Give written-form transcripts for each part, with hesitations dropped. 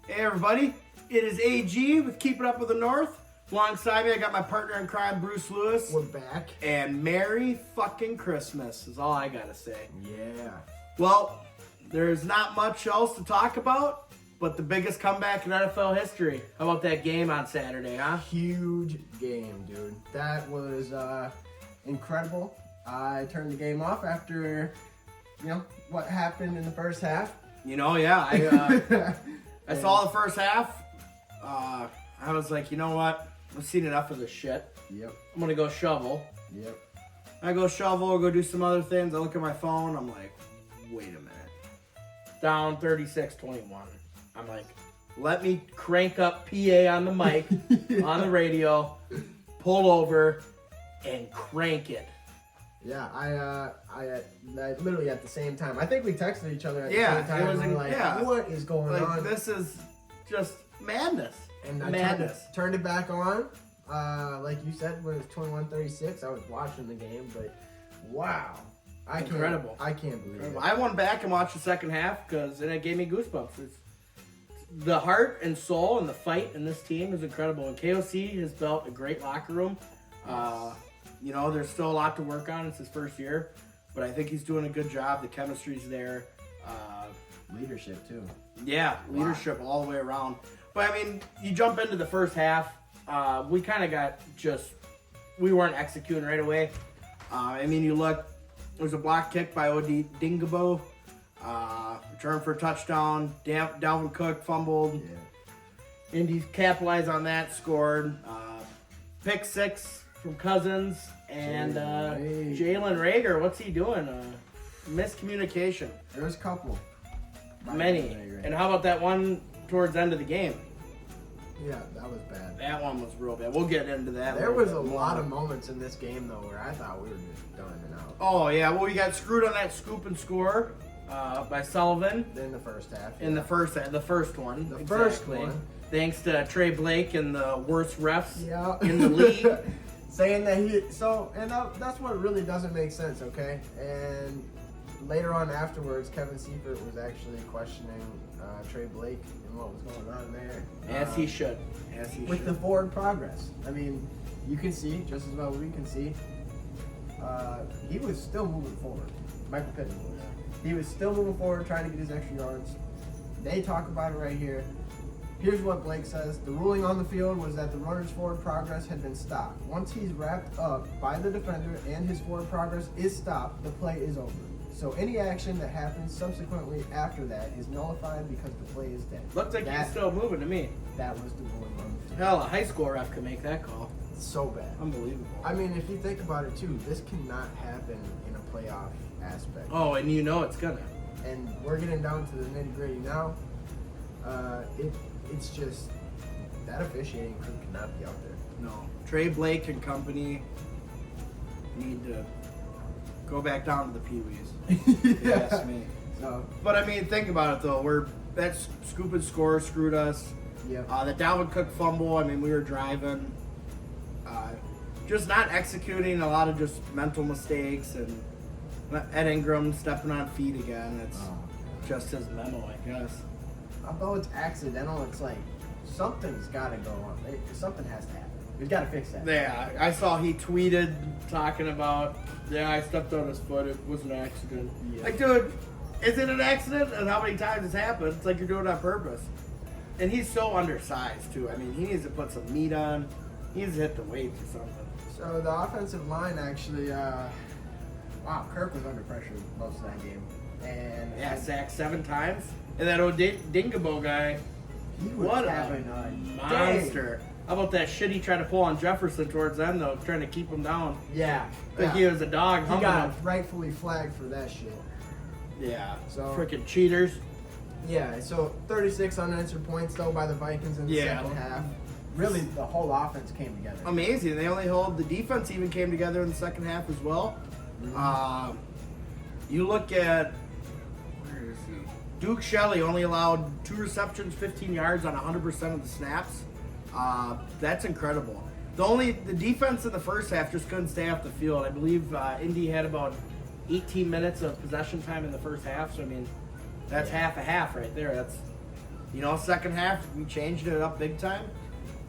Hey everybody, it is AG with Keep It Up with the North. Alongside me, I got my partner in crime, Bruce Lewis. We're back. And Merry fucking Christmas is all I gotta say. Yeah. Well, there's not much else to talk about, but the biggest comeback in NFL history. How about that game on Saturday, huh? Huge game, dude. That was incredible. I turned the game off after, what happened in the first half. I saw the first half. I was like, you know what? I've seen enough of this shit. Yep. I'm gonna go shovel. Yep. I go shovel, go do some other things. I look at my phone. I'm like, wait a minute. Down 36-21. I'm like, let me crank up PA on the mic, on the radio, pull over, and crank it. Yeah, I literally at the same time. I think we texted each other at the same time. It was what is going on? This is just madness. And I turned it back on. Like you said, when it was 21-36, I was watching the game, but wow. Incredible. I can't believe it. I went back and watched the second half because it gave me goosebumps. The heart and soul and the fight in this team is incredible. And KOC has built a great locker room. There's still a lot to work on. It's his first year, but I think he's doing a good job. The chemistry's there. Leadership, too. Yeah, leadership all the way around. But, you jump into the first half. We kind of we weren't executing right away. You look, there's a block kick by Dingabo. Return for a touchdown. Dalvin Cook fumbled. Yeah. Indy capitalized on that, scored. Pick six from Cousins. And Jalen Reagor, what's he doing? Miscommunication. There was a couple. Many. And how about that one towards the end of the game? Yeah, that was bad. That one was real bad. We'll get into that. There was a lot of moments in this game, though, where I thought we were just done and out. Oh, yeah. Well, we got screwed on that scoop and score by Sullivan. In the first half. Yeah. In the first one. The first one. Thanks to Trey Blake and the worst refs in the league. Saying that that's what really doesn't make sense, okay? And later on afterwards, Kevin Seifert was actually questioning Trey Blake and what was going on there. As he should. With the forward progress. You can see, just as well as we can see, he was still moving forward. Michael Pittman was. He was still moving forward, trying to get his extra yards. They talk about it right here. Here's what Blake says. The ruling on the field was that the runner's forward progress had been stopped. Once he's wrapped up by the defender and his forward progress is stopped, the play is over. So any action that happens subsequently after that is nullified because the play is dead. Looks like he's still moving to me. That was the ruling on the field. Hell, a high school ref could make that call. So bad. Unbelievable. If you think about it too, this cannot happen in a playoff aspect. Oh, and it's gonna. And we're getting down to the nitty-gritty now. It's just that officiating crew cannot be out there. No. Trey Blake and company need to go back down to the Pee-wees. Yes, me. So, but think about it though. That scoop and score screwed us. Yeah. The Dalvin Cook fumble. We were driving. Just not executing. A lot of just mental mistakes and Ed Ingram stepping on feet again. It's just his memo, I guess. Although it's accidental, it's like something's got to go on. Something has to happen. We've got to fix that. Yeah, I saw he tweeted talking about, I stepped on his foot. It was an accident. Yeah. Like, dude, is it an accident? And how many times it's happened? It's like you're doing it on purpose. And he's so undersized, too. He needs to put some meat on. He needs to hit the weights or something. So the offensive line actually, Kirk was under pressure most of that game. And sacked 7 times. And that old Dingabo guy, what a monster. How about that shit he tried to pull on Jefferson towards the end, though, trying to keep him down? Yeah. Like he was a dog. He got rightfully flagged for that shit. Yeah. So freaking cheaters. Yeah, so 36 unanswered points, though, by the Vikings in the second half. Really, the whole offense came together. Amazing. They only the defense even came together in the second half as well. Mm-hmm. You look at, where is he? Duke Shelley only allowed 2 receptions, 15 yards on 100% of the snaps. That's incredible. The defense in the first half just couldn't stay off the field. I believe Indy had about 18 minutes of possession time in the first half. So, that's half a half right there. second half, we changed it up big time.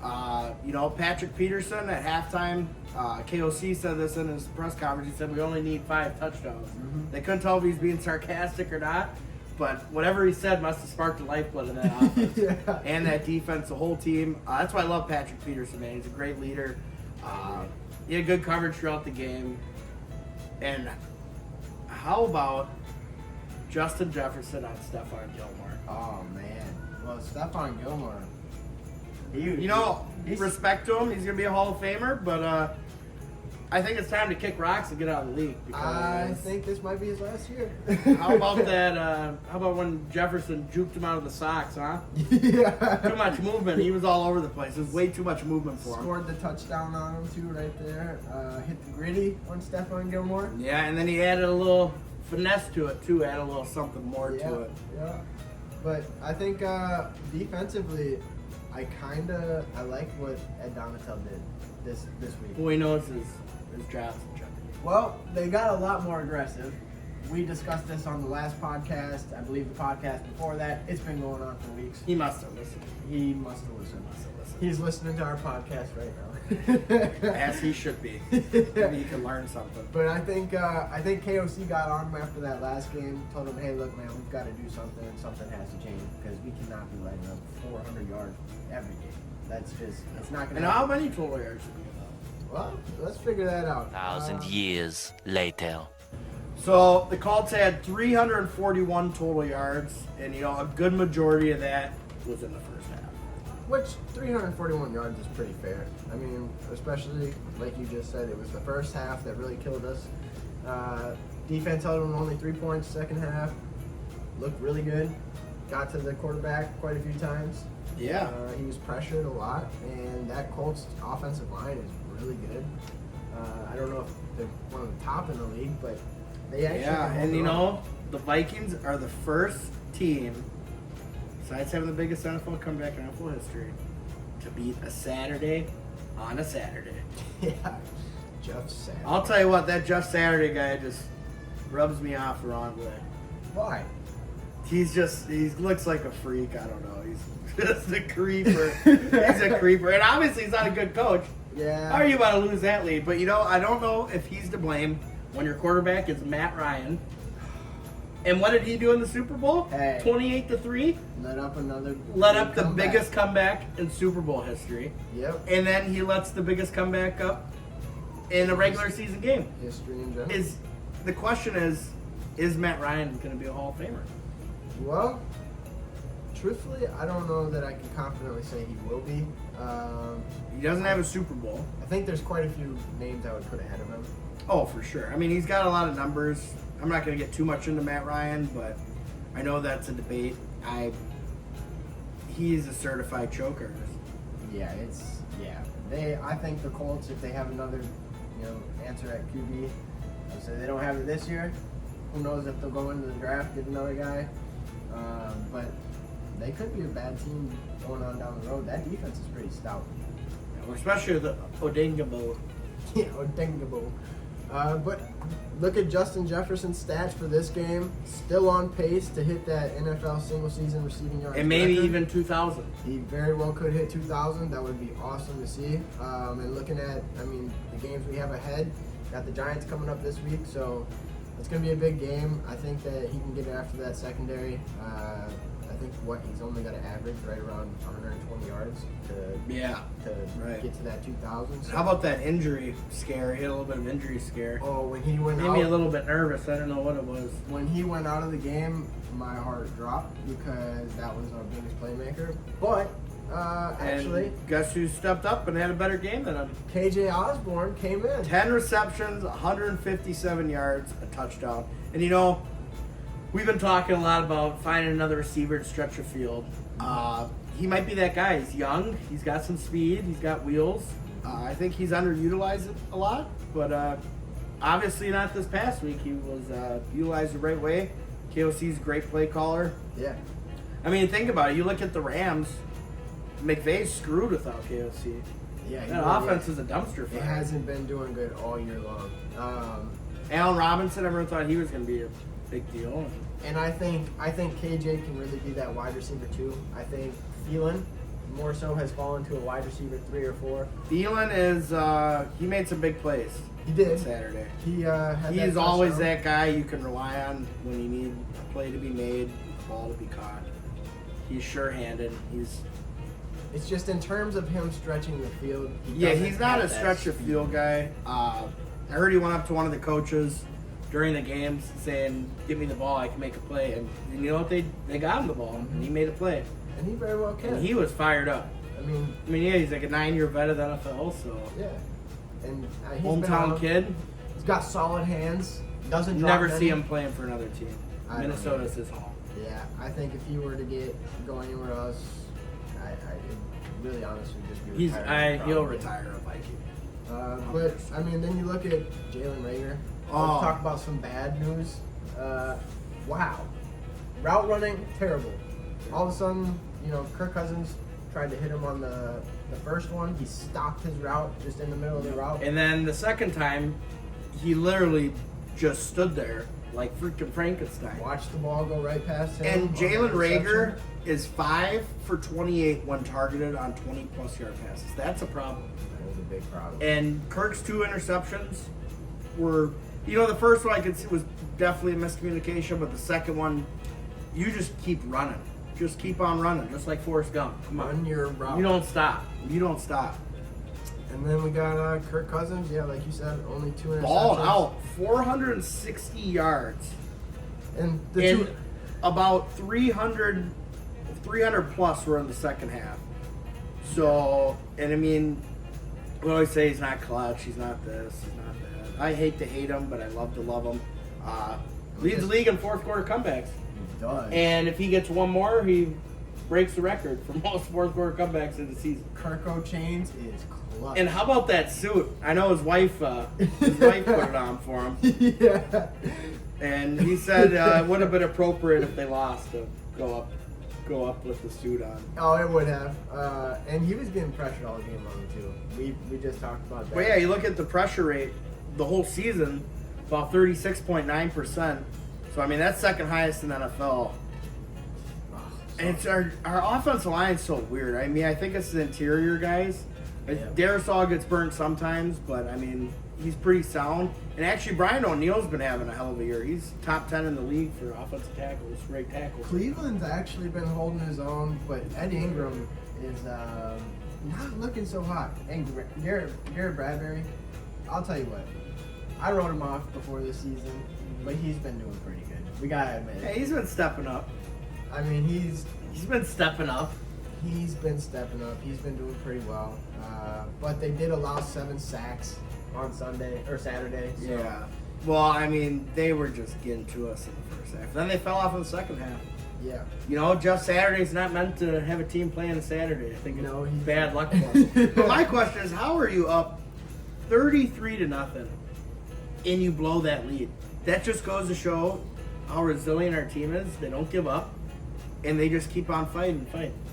Patrick Peterson at halftime, KOC said this in his press conference. He said we only need 5 touchdowns. Mm-hmm. They couldn't tell if he was being sarcastic or not, but whatever he said must have sparked the lifeblood of that offense Yeah. and that defense, the whole team. That's why I love Patrick Peterson, man. He's a great leader. He had good coverage throughout the game. And how about Justin Jefferson on Stephon Gilmore? Oh man. Well, Stephon Gilmore. He's Respect to him. He's going to be a Hall of Famer, but I think it's time to kick rocks and get out of the league. I think this might be his last year. How about that? How about when Jefferson juked him out of the socks, huh? Yeah. Too much movement. He was all over the place. It was way too much movement for him. Scored the touchdown on him too, right there. Hit the gritty on Stephon Gilmore. Yeah, and then he added a little finesse to it too. Added a little something more to it. Yeah. But I think defensively, I like what Ed Donatel did this week. All he knows is drafts and jumping. Well, they got a lot more aggressive. We discussed this on the last podcast. I believe the podcast before that. It's been going on for weeks. He must have listened. He must have listened. He's listening to our podcast right now. As he should be. Maybe he can learn something. But I think KOC got on him after that last game. Told him, hey, look, man, we've got to do something. Something has to change because we cannot be letting up 400 yards every game. That's just, it's not going to And how many total yards did he give up? Well, let's figure that out. 1,000 years later. So the Colts had 341 total yards, and a good majority of that was in the first half. Which 341 yards is pretty fair. I mean, especially like you just said, it was the first half that really killed us. Defense held them only 3 points second half. Looked really good. Got to the quarterback quite a few times. Yeah. He was pressured a lot, and that Colts offensive line is really good. I don't know if they're one of the top in the league, but they actually Yeah, can and hold their own. the Vikings are the first team, besides having the biggest NFL comeback in NFL history, to beat a Saturday on a Saturday. Yeah, Jeff Saturday. I'll tell you what, that Jeff Saturday guy just rubs me off the wrong way. Why? He looks like a freak. I don't know. He's just a creeper. He's a creeper. And obviously he's not a good coach. Yeah. How are you about to lose that lead? But, I don't know if he's to blame when your quarterback is Matt Ryan. And what did he do in the Super Bowl? Hey. 28-3? Let up The biggest comeback in Super Bowl history. Yep. And then he lets the biggest comeback up in a regular season game. History in general. The question is Matt Ryan going to be a Hall of Famer? Well, truthfully, I don't know that I can confidently say he will be. He doesn't have a Super Bowl. I think there's quite a few names I would put ahead of him. Oh, for sure. I mean, he's got a lot of numbers. I'm not going to get too much into Matt Ryan, but I know that's a debate. He's a certified choker. Yeah, I think the Colts, if they have another, answer at QB, I'll say they don't have it this year. Who knows if they'll go into the draft, get another guy. But they could be a bad team going on down the road. That defense is pretty stout. Especially the Odengabo. Yeah, Odengabo. But look at Justin Jefferson's stats for this game. Still on pace to hit that NFL single-season receiving yards And maybe record. even 2,000. He very well could hit 2,000. That would be awesome to see. And looking at, the games we have ahead, got the Giants coming up this week, so it's going to be a big game. I think that he can get after that secondary. I think he's only got to average right around 120 yards to get to that 2,000. So. How about that injury scare? He had a little bit of injury scare. Oh, when he went out. Made me a little bit nervous. I don't know what it was. When he went out of the game, my heart dropped because that was our biggest playmaker. But actually, and guess who stepped up and had a better game than him? KJ Osborne came in. 10 receptions, 157 yards, a touchdown. And we've been talking a lot about finding another receiver to stretch the field. He might be that guy. He's young. He's got some speed. He's got wheels. I think he's underutilized a lot, but obviously not this past week. He was utilized the right way. KOC's a great play caller. Yeah. Think about it. You look at the Rams. McVay's screwed without KOC. Yeah, that offense is a dumpster fire. It hasn't been doing good all year long. Allen Robinson, everyone thought he was going to be big deal. And I think KJ can really be that wide receiver too. I think Thielen more so has fallen to a wide receiver 3 or 4. Thielen is he made some big plays. He did Saturday. He had He's that always touchdown. that guy you can rely on when you need a play to be made, a ball to be caught. He's sure-handed. It's just in terms of him stretching the field. He's not a stretch the field guy. I heard he went up to one of the coaches during the games saying, "Give me the ball, I can make a play." And you know what? They got him the ball, and he made a play. And he very well can. And he was fired up. I mean, He's like a 9-year vet of the NFL, so yeah. And he's been hometown around. kid. He's got solid hands. Doesn't drop Never many. see him playing for another team. I don't Minnesota's his home. Yeah, I think if he were to go anywhere else, I could really honestly just be retired. He'll retire a Viking. But I mean, then you look at Jalen Reagor. Oh. Let's talk about some bad news. Wow, route running terrible. All of a sudden, Kirk Cousins tried to hit him on the first one. He stopped his route just in the middle of the route. And then the second time, he literally just stood there like freaking Frankenstein. Watched the ball go right past him. And on Jalen the Reagor interception. is 5 for 28 when targeted on 20-plus yard passes. That's a problem. That was a big problem. And Kirk's 2 interceptions were, the first one I could see was definitely a miscommunication, but the second one, you just keep running. Just keep on running, just like Forrest Gump. Come Run on. your route. You don't stop. You don't stop. And then we got Kirk Cousins. Yeah, like you said, only 2 interceptions. Ball out, 460 yards. And And about 300 plus were in the second half. So, and we always say he's not clutch, he's not this, he's not that. I hate to hate him, but I love to love him. Leads the league in fourth quarter comebacks. he does. And if he gets one more, he breaks the record for most fourth quarter comebacks in the season. Kirko Chains is clutch. And how about that suit? I know his wife put it on for him. Yeah. And he said it would have been appropriate if they lost to go up with the suit on. Oh, it would have. And he was getting pressured all game long too. We just talked about that. But yeah, you look at the pressure rate the whole season, about 36.9%. So that's second highest in the NFL. And it's our offensive line's so weird. I think it's the interior guys. Yeah. Darisaw gets burnt sometimes, but he's pretty sound. And actually, Brian O'Neill's been having a hell of a year. He's top 10 in the league for offensive tackles, right tackles. Cleveland's actually been holding his own, but Ed Ingram is not looking so hot. And Garrett Bradbury, I'll tell you what, I wrote him off before this season, but he's been doing pretty good. We gotta admit it. Hey, he's been stepping up. He's been stepping up. He's been stepping up. He's been doing pretty well. But they did allow 7 sacks on Saturday. So. Yeah. Well, they were just getting to us in the first half. Then they fell off in the second half. Yeah. Just Saturday's not meant to have a team playing a Saturday. I think it's he's bad luck for him. But my question is, how are you up 33-0 and you blow that lead? That just goes to show how resilient our team is. They don't give up, and they just keep on fighting.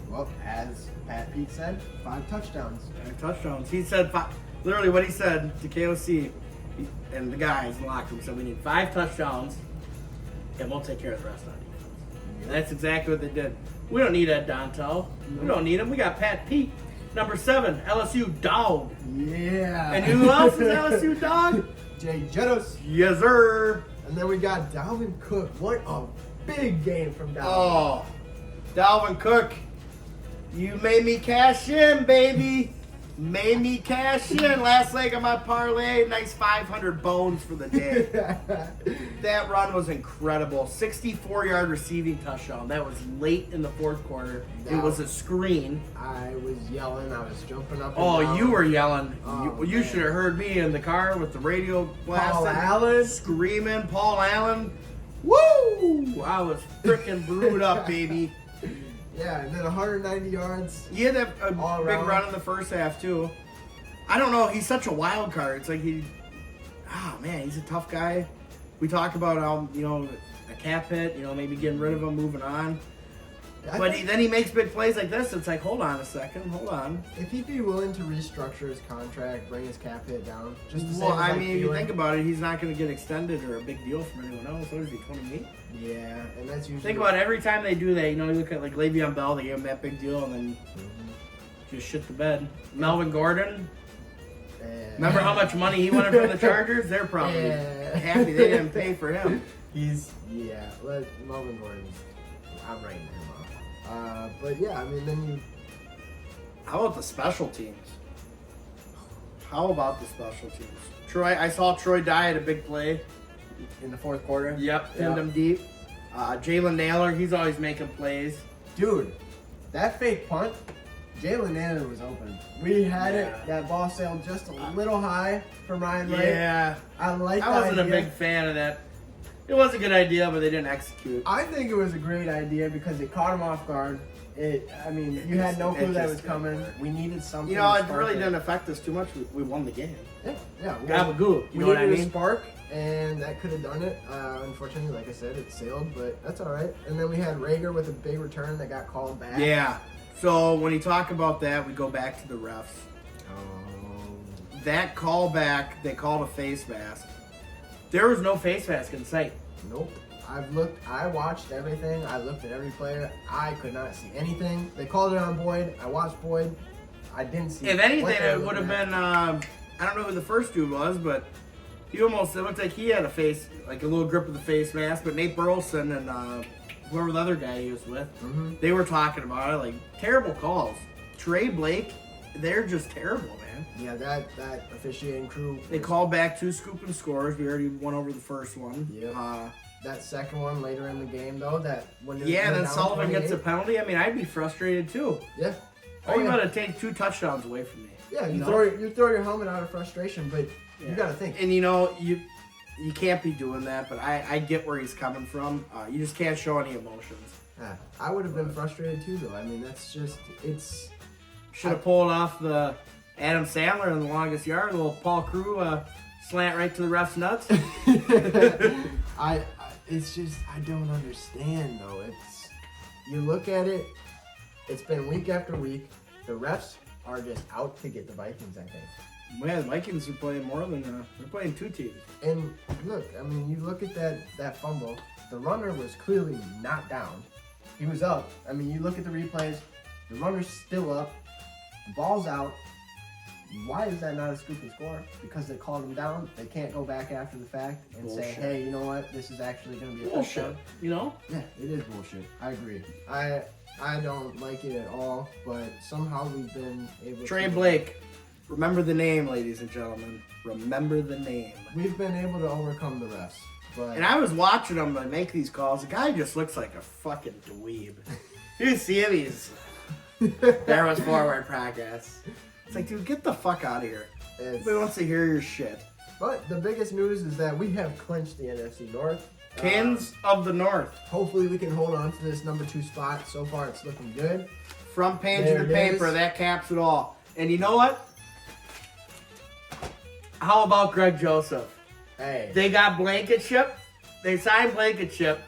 Well, as Pat Pete said, 5 touchdowns. 5 touchdowns. He said, literally what he said to KOC and the guys in the locker room said, we need 5 touchdowns, and we'll take care of the rest on defense. And that's exactly what they did. We don't need Ed Dontel. We don't need him. We got Pat Pete, number 7, LSU dog. Yeah. And who else is LSU dog? Jay Jettos. Yes, sir. And then we got Dalvin Cook. What a big game from Dalvin. Oh, Dalvin Cook. You made me cash in, baby. Made me cash in. Last leg of my parlay. Nice 500 bones for the day. That run was incredible. 64-yard receiving touchdown. That was late in the fourth quarter. It was a screen. I was yelling. I was jumping up and Oh, down. you were yelling. Oh, you man. should have heard me in the car with the radio blasting. Paul Allen. Screaming. Paul Allen. Woo! I was freaking brewed up, baby. Yeah, and then 190 yards. He had a big all around. run in the first half, too. I don't know. He's such a wild card. It's like he's a tough guy. We talk about how, a cap hit, maybe getting rid of him, moving on. But then he makes big plays like this. It's like, hold on a second, hold on. If he'd be willing to restructure his contract, bring his cap hit down, just to Well, save his, I mean, if you feeling. think about it, he's not going to get extended or a big deal from anyone else. What is he, 28? Yeah, and that's usually. Think about it, every time they do that, you look at like Le'Veon Bell, they give him that big deal and then just shit the bed. Melvin Gordon, remember how much money he wanted from the Chargers? They're probably happy they didn't pay for him. Melvin Gordon's. I'm writing him off. But yeah, I mean, then you. How about the special teams? How about the special teams? I saw Troy die at a big play. In the fourth quarter. Yep, pinned him deep. Jalen Naylor, he's always making plays. Dude, that fake punt, Jalen Naylor was open. We had it. That ball sailed just a little high from Ryan Wright. Yeah. I wasn't a big fan of that. It was a good idea, but they didn't execute. I think it was a great idea because it caught him off guard. You had no clue that was coming. We needed something. It really didn't affect us too much. We won the game. Yeah. Gabagool. We needed a spark, and that could have done it. Unfortunately, like I said, it sailed, but that's all right. And then we had Rager with a big return that got called back. Yeah. So when you talk about that, we go back to the refs. Oh. That call back, they called a face mask. There was no face mask in sight. Nope. I watched everything. I looked at every player. I could not see anything. They called it on Boyd. I watched Boyd. I didn't see. If anything, what they it were would have looking been. at. I don't know who the first dude was, but it looked like he had a face, like a little grip of the face mask. But Nate Burleson and whoever the other guy he was with, they were talking about it. Like terrible calls. Trey Blake, they're just terrible, man. Yeah, that officiating crew. They called back 2 scoop and scores. We already went over the first one. Yeah. That second one later in the game, though, then Sullivan gets a penalty. I mean, I'd be frustrated too. Yeah. Are you about to take 2 touchdowns away from me? Yeah, you throw your helmet out of frustration, but you got to think. And you can't be doing that. But I get where he's coming from. You just can't show any emotions. I would have been frustrated too, though. I mean, it's. Should have pulled off the Adam Sandler in the longest yard. A little Paul Crew slant right to the ref's nuts. It's just, I don't understand, though. You look at it, it's been week after week. The refs are just out to get the Vikings, I think. Man, the Vikings are playing more than, they're playing 2 teams. And look, I mean, you look at that fumble, the runner was clearly not down. He was up. I mean, you look at the replays, the runner's still up, the ball's out. Why is that not a scoop and score? Because they called him down. They can't go back after the fact and say, hey, you know what? This is actually going to be a touchdown. Yeah, it is bullshit. I agree. I don't like it at all, but somehow we've been able to... Trey Blake. Remember the name, ladies and gentlemen. Remember the name. We've been able to overcome the refs. But... And I was watching him make these calls. The guy just looks like a fucking dweeb. You see him, there was forward progress. It's like, dude, get the fuck out of here. Nobody wants to hear your shit. But the biggest news is that we have clinched the NFC North. Kings of the North. Hopefully we can hold on to this number 2 spot. So far it's looking good. Front page of the paper, that caps it all. And you know what? How about Greg Joseph? Hey. They got Blankenship. They signed Blankenship.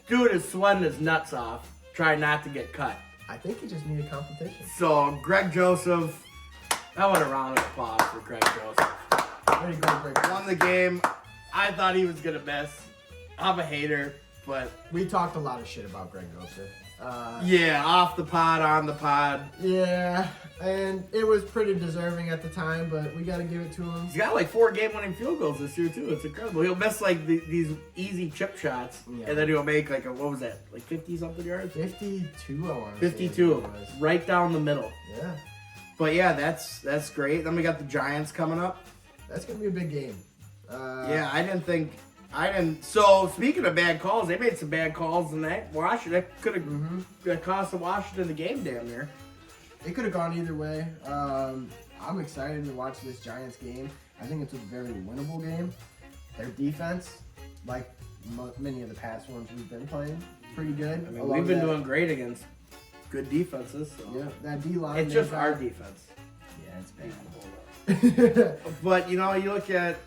Dude is sweating his nuts off, trying not to get cut. I think he just needed competition. So, Greg Joseph, I want a round of applause for Greg Joseph. There you go, Greg. Won the game. I thought he was going to miss. I'm a hater, but... We talked a lot of shit about Greg Joseph. Yeah, off the pod, on the pod. Yeah, and it was pretty deserving at the time, but we got to give it to him. He's got like 4 game-winning field goals this year, too. It's incredible. He'll miss like these easy chip shots, and then he'll make like what was that, like 50-something yards? 52, I want to 52, right down the middle. Yeah. But yeah, that's great. Then we got the Giants coming up. That's going to be a big game. Yeah, I didn't. So speaking of bad calls, they made some bad calls in that Washington. That could have cost the Washington the game, damn near. It could have gone either way. I'm excited to watch this Giants game. I think it's a very winnable game. Their defense, like many of the past ones we've been playing, pretty good. I mean, we've been doing great against good defenses. So. Yeah, that D-line. It's just our defense. Yeah, it's bad. But you look at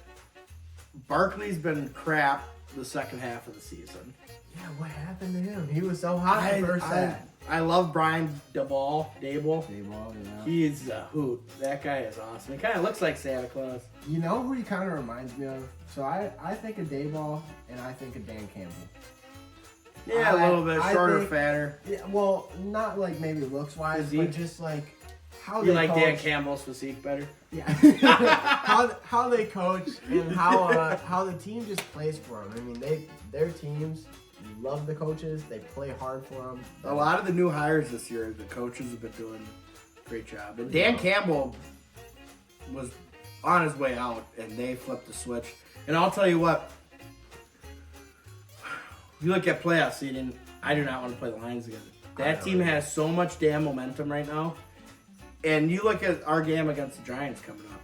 Barkley's been crap. the second half of the season. Yeah, what happened to him? He was so hot the first half. I love Brian Dable. Dayball, yeah. He's a hoot. That guy is awesome. He kind of looks like Santa Claus. You know who he kind of reminds me of? So I think of Dayball, and I think of Dan Campbell. Yeah, a little bit shorter, fatter. Yeah, well, not like maybe looks wise, but just like how you they like coach. Dan Campbell's physique better. Yeah, how they coach and how the team just plays for them. I mean, their teams love the coaches. They play hard for them. A lot of the new hires this year, the coaches have been doing a great job. And Dan Campbell was on his way out, and they flipped the switch. And I'll tell you what, if you look at playoff seeding, I do not want to play the Lions again. That team has so much damn momentum right now. And you look at our game against the Giants coming up.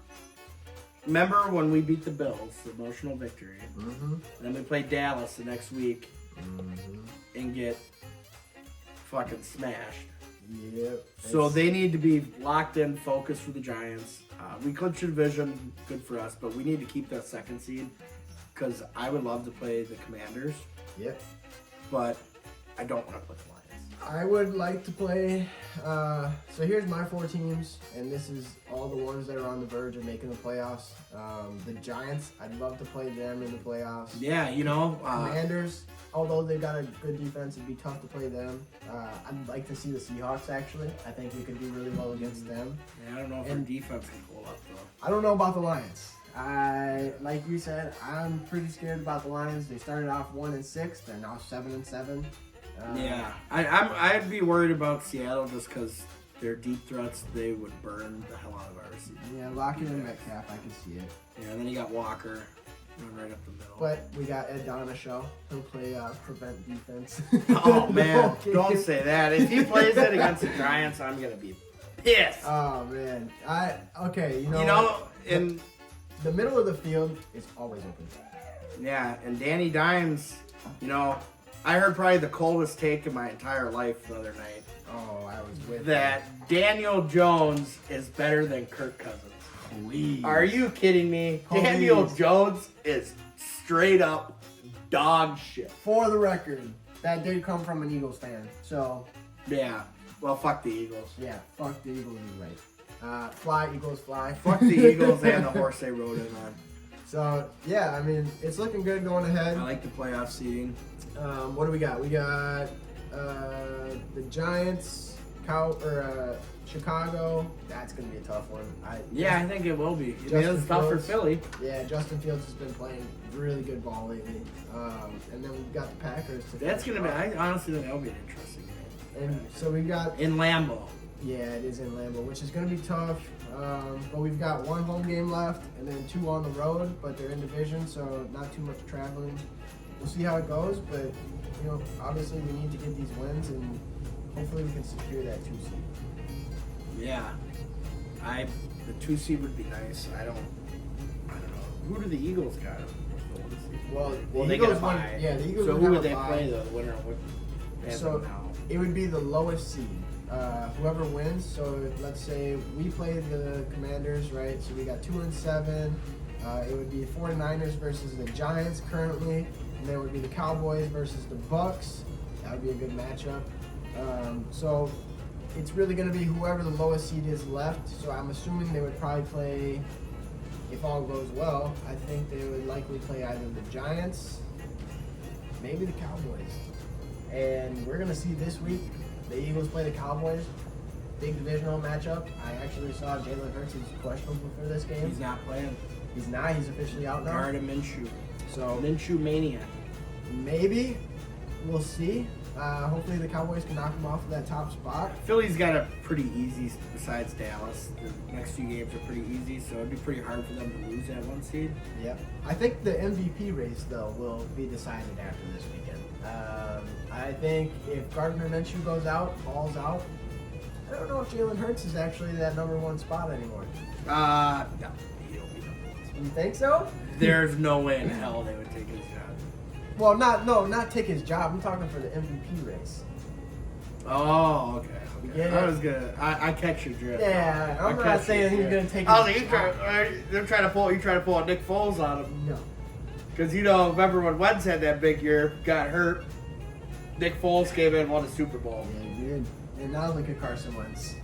Remember when we beat the Bills, the emotional victory, and then we play Dallas the next week and get fucking smashed. Yep. So they need to be locked in, focused for the Giants. We clinched the division, good for us, but we need to keep that second seed because I would love to play the Commanders. Yep. But I don't want to play the Lions. I would like to play. So here's my 4 teams, and this is all the ones that are on the verge of making the playoffs. The Giants, I'd love to play them in the playoffs. Yeah, you know. Commanders, although they've got a good defense, it'd be tough to play them. I'd like to see the Seahawks, actually. I think we could do really well against them. Yeah, I don't know if our defense can hold up, though. I don't know about the Lions. Like you said, I'm pretty scared about the Lions. They started off 1-6. They're now 7-7. Yeah, I'd be worried about Seattle just because their deep threats, they would burn the hell out of our receivers. Yeah, Lockett and Metcalf, I can see it. Yeah, and then you got Walker running right up the middle. But we got Ed Donishow. He'll play prevent defense. Oh, man, don't say that. If he plays it against the Giants, I'm going to be pissed. Oh, man. You know. You know, in the middle of the field is always open. Yeah, and Danny Dimes, you know, I heard probably the coldest take in my entire life the other night. Oh, I was with that you. Daniel Jones is better than Kirk Cousins. Please. Are you kidding me? Please. Daniel Jones is straight up dog shit. For the record, that did come from an Eagles fan. So. Yeah. Well, fuck the Eagles. Yeah, fuck the Eagles, you're right. Fly, Eagles, fly. Fuck the Eagles and the horse they rode in on. So, yeah, I mean, it's looking good going ahead. I like the playoff seeding. What do we got? We got the Giants, Chicago. That's going to be a tough one. I think it will be. It's tough for Philly. Yeah, Justin Fields has been playing really good ball lately. And then we've got the Packers. That's going to be, I honestly think that'll be an interesting game. And so we got... In Lambeau. Yeah, it is in Lambeau, which is going to be tough. But we've got 1 home game left and then 2 on the road, but they're in division, so not too much traveling. We'll see how it goes, but you know, obviously we need to get these wins and hopefully we can secure that 2 seed. Yeah, the 2 seed would be nice. I don't know. Who do the Eagles got? Well, they Eagles get a bye. Yeah, the Eagles. So would who have would a they bye. play though? The winner would. So it would be the lowest seed. Whoever wins. So let's say we play the Commanders, right? So we got 2-7. It would be the 49ers versus the Giants currently, and then it would be the Cowboys versus the Bucks. That would be a good matchup. So it's really going to be whoever the lowest seed is left. So I'm assuming they would probably play, if all goes well, I think they would likely play either the Giants, maybe the Cowboys. And we're going to see this week the Eagles play the Cowboys. Big divisional matchup. I actually saw Jalen Hurts is questionable for this game. He's not playing. He's not. He's officially out now. Guard Minshew. So Minshew mania. maybe we'll see. Hopefully the Cowboys can knock him off of that top spot. Philly's got a pretty easy, besides Dallas. The next few games are pretty easy, so it'd be pretty hard for them to lose that 1 seed. Yep. I think the MVP race though will be decided after this weekend. I think if Gardner Minshew goes out, balls out, I don't know if Jalen Hurts is actually that #1 spot anymore. No, he'll be #1. You think so? There's no way in hell they would take his job. Well, not take his job. I'm talking for the MVP race. Oh, okay. You get I it? was gonna. I catch your drift. Yeah, I'm I not catch saying your he's drift. gonna take I was his like, job. they're trying to pull. You trying to pull a Nick Foles on him? No. Because, remember when Wentz had that big year, got hurt, Nick Foles came in and won a Super Bowl. Yeah, he did. And now look at Carson Wentz.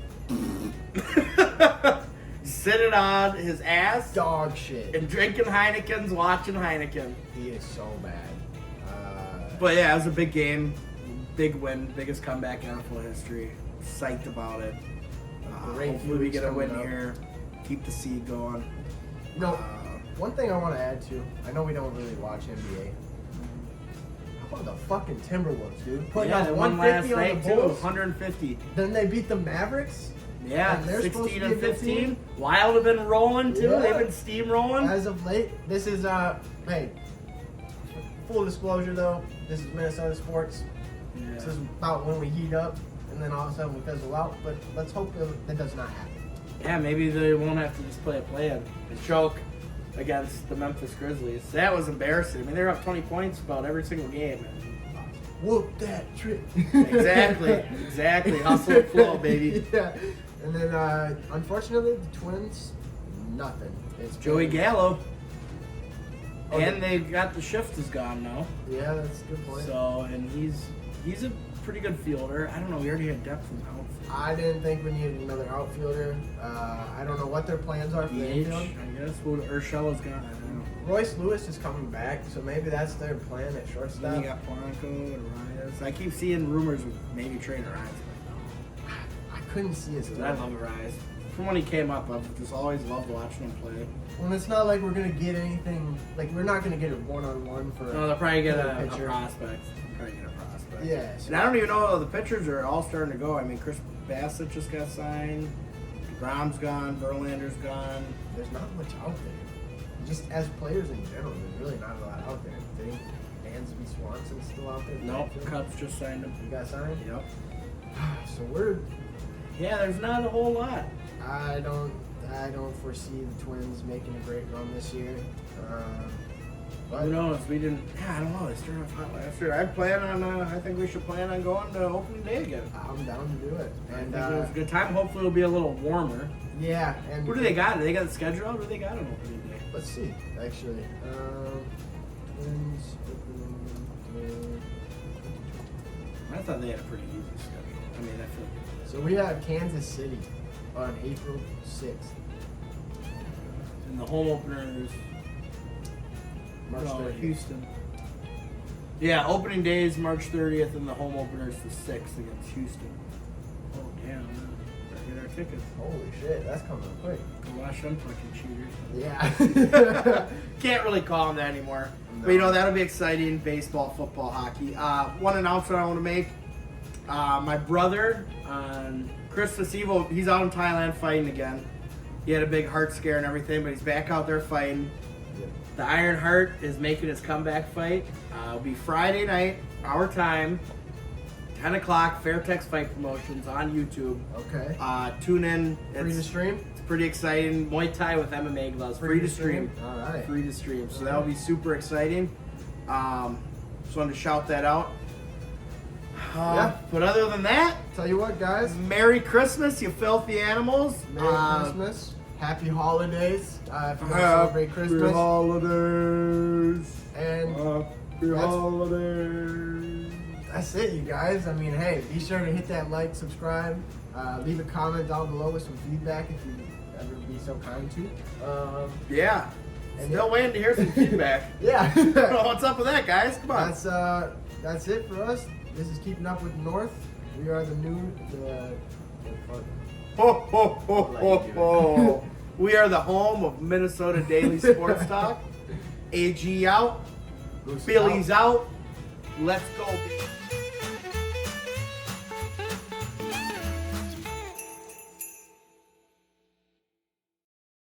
Sitting on his ass Dog shit. and drinking Heinekens, watching Heineken. He is so bad. But yeah, it was a big game. Big win. Biggest comeback in NFL history. Psyched about it. Great Hopefully few we weeks get a win coming up. here. Keep the seed going. No, one thing I want to add to, I know we don't really watch NBA. How about the fucking Timberwolves, dude? Putting Yeah, up they won last 150 on night the too. Bulls. 150. Then they beat the Mavericks. Yeah, And they're supposed 16 to and be a good 15. team. Wild have been rolling too. Yeah. They've been steamrolling. As of late, this is hey, full disclosure though, this is Minnesota sports. This is about when we heat up and then all of a sudden we fizzle out. But let's hope that does not happen. Yeah, maybe they won't have to just play a play-in and choke against the Memphis Grizzlies. That was embarrassing. I mean, they're up 20 points about every single game. Whoop that trick. Exactly. Hustle and flow, baby. Yeah. And then, unfortunately, the Twins, nothing. It's Joey been- Gallo. Oh, And they got the shift is gone now. Yeah, that's a good point. So, and he's a pretty good fielder. I don't know. We already had depth in the outfield. I didn't think we needed another outfielder. I don't know what their plans are for the DH, infield. I guess. Well, Urshela's gone. I don't know. Royce Lewis is coming back, so maybe that's their plan at Then shortstop. you got Polanco and Arias. I keep seeing rumors of maybe trading Arias. I couldn't see his. But I love Arias. From when he came up, I've just always loved watching him play. Well, it's not like we're gonna get anything. Like we're not gonna get a one-on-one for. No, they'll probably get a pitcher. prospect. Probably get a prospect. Yeah. So And I don't even know the pitchers are all starting to go. I mean, Chris Bassett just got signed. DeGrom's gone. Verlander's gone. there's not much out there. Just as players in general, there's really not a lot out there. I think Dansby Swanson's still out there. Nope, Cubs just signed him. He got signed. Yep. So we're. Yeah, there's not a whole lot. I don't foresee the Twins making a great run this year. But Who knows? We didn't. Yeah, I don't know. They started off hot last year. I plan on. I think we should plan on going to opening day again. I'm down to do it. I And think it was a good time. Hopefully, it'll be a little warmer. yeah, and Who do they got? Do they got the schedule out? Who do they got on opening day? Let's see. Actually, Twins opening day. I thought they had a pretty easy schedule. I mean, I feel. So we have Kansas City on April 6th. And the home openers. March No, 30th. Houston. Yeah, opening day is March 30th, and the home opener is the 6th against Houston. Oh, damn. Better get our tickets. Holy shit, that's coming up quick. Go watch them fucking cheaters. Yeah. Can't really call them that anymore. No. But, that'll be exciting. Baseball, football, hockey. One announcement I want to make. My brother, on Christmas Eve, he's out in Thailand fighting again. He had a big heart scare and everything, but he's back out there fighting. Yep. The Iron Heart is making his comeback fight. It'll be Friday night, our time, 10 o'clock, Fairtex Fight Promotions on YouTube. Okay. Tune in. Free to stream? It's pretty exciting. Muay Thai with MMA gloves. Free to stream. All right. Free to stream. So that'll be super exciting. Just wanted to shout that out. Yeah. But other than that, Tell you what, guys. Merry Christmas, you filthy animals. Merry Christmas. Happy holidays. If you're going to celebrate Christmas. Happy holidays. And Happy holidays. that's it, you guys. I mean, hey, be sure to hit that like, subscribe, leave a comment down below with some feedback if you'd ever be so kind to. Yeah. And Still waiting to hear some feedback. Yeah. What's up with that, guys? Come on. That's it for us. This is Keeping Up with North. We are Ho, ho, ho, ho, ho. We are the home of Minnesota Daily Sports Talk. AG out. Moose Billy's out. Let's go.